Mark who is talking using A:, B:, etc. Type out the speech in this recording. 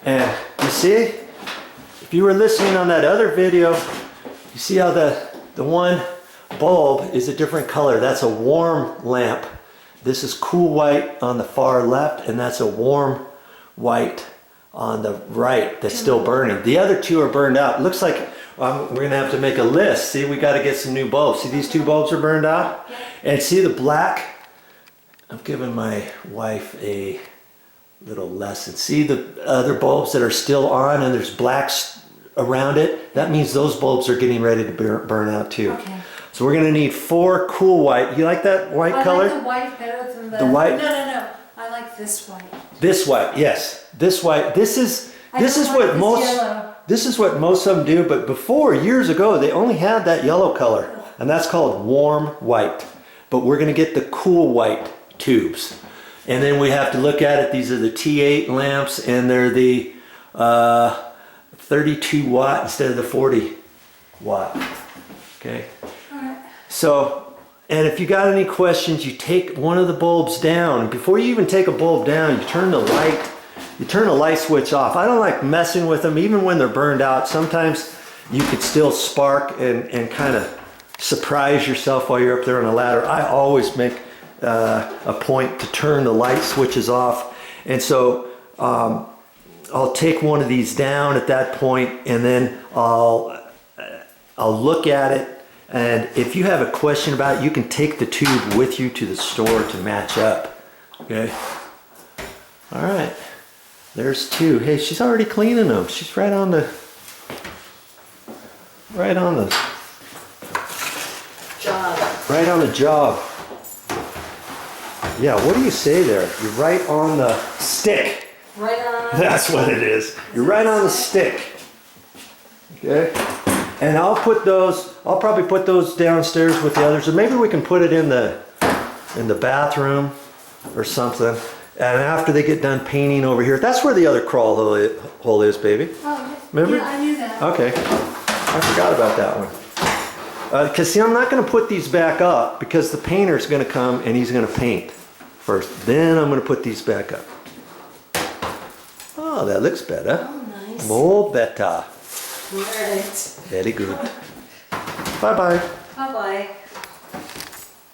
A: And you see, if you were listening on that other video, you see how the one bulb is a different color. That's a warm lamp. This is cool white on the far left, and that's a warm white on the right that's still burning. The other two are burned out. It looks like we're gonna have to make a list. See, we gotta get some new bulbs. See, these two bulbs are burned out? And see the black? I've given my wife a little lesson. See the other bulbs that are still on and there's blacks around it? That means those bulbs are getting ready to burn out too. Okay. So we're gonna need 4 cool white. You like that white color?
B: I like the white better than
A: the white?
B: No. I like this white.
A: This white, yes. This white. This is what most of them do, but before, years ago, they only had that yellow color, and that's called warm white. But we're gonna get the cool white tubes. And then we have to look at it. These are the T8 lamps, and they're the 32 watt instead of the 40 watt. Okay.
B: All right.
A: So, and if you got any questions, you take one of the bulbs down. Before you even take a bulb down, you turn the light switch off. I don't like messing with them, even when they're burned out. Sometimes you could still spark and kind of surprise yourself while you're up there on a ladder. I always make a point to turn the light switches off. And so I'll take one of these down at that point, and then I'll look at it. And if you have a question about it, you can take the tube with you to the store to match up. Okay. All right. There's 2. Hey, she's already cleaning them. She's right on the job. Yeah, what do you say there? You're right on the stick.
B: Right on.
A: That's what it is. You're right on the stick. Okay? And I'll probably put those downstairs with the others, or maybe we can put it in the bathroom or something. And after they get done painting over here, that's where the other crawl hole is, baby.
B: Oh,
A: remember?
B: Yeah, I knew that.
A: Okay. I forgot about that one. Because see, I'm not going to put these back up because the painter's going to come and he's going to paint first. Then I'm going to put these back up. Oh, that looks better.
B: Oh, nice.
A: More better.
B: Right.
A: Very good. Bye-bye.
B: Bye-bye.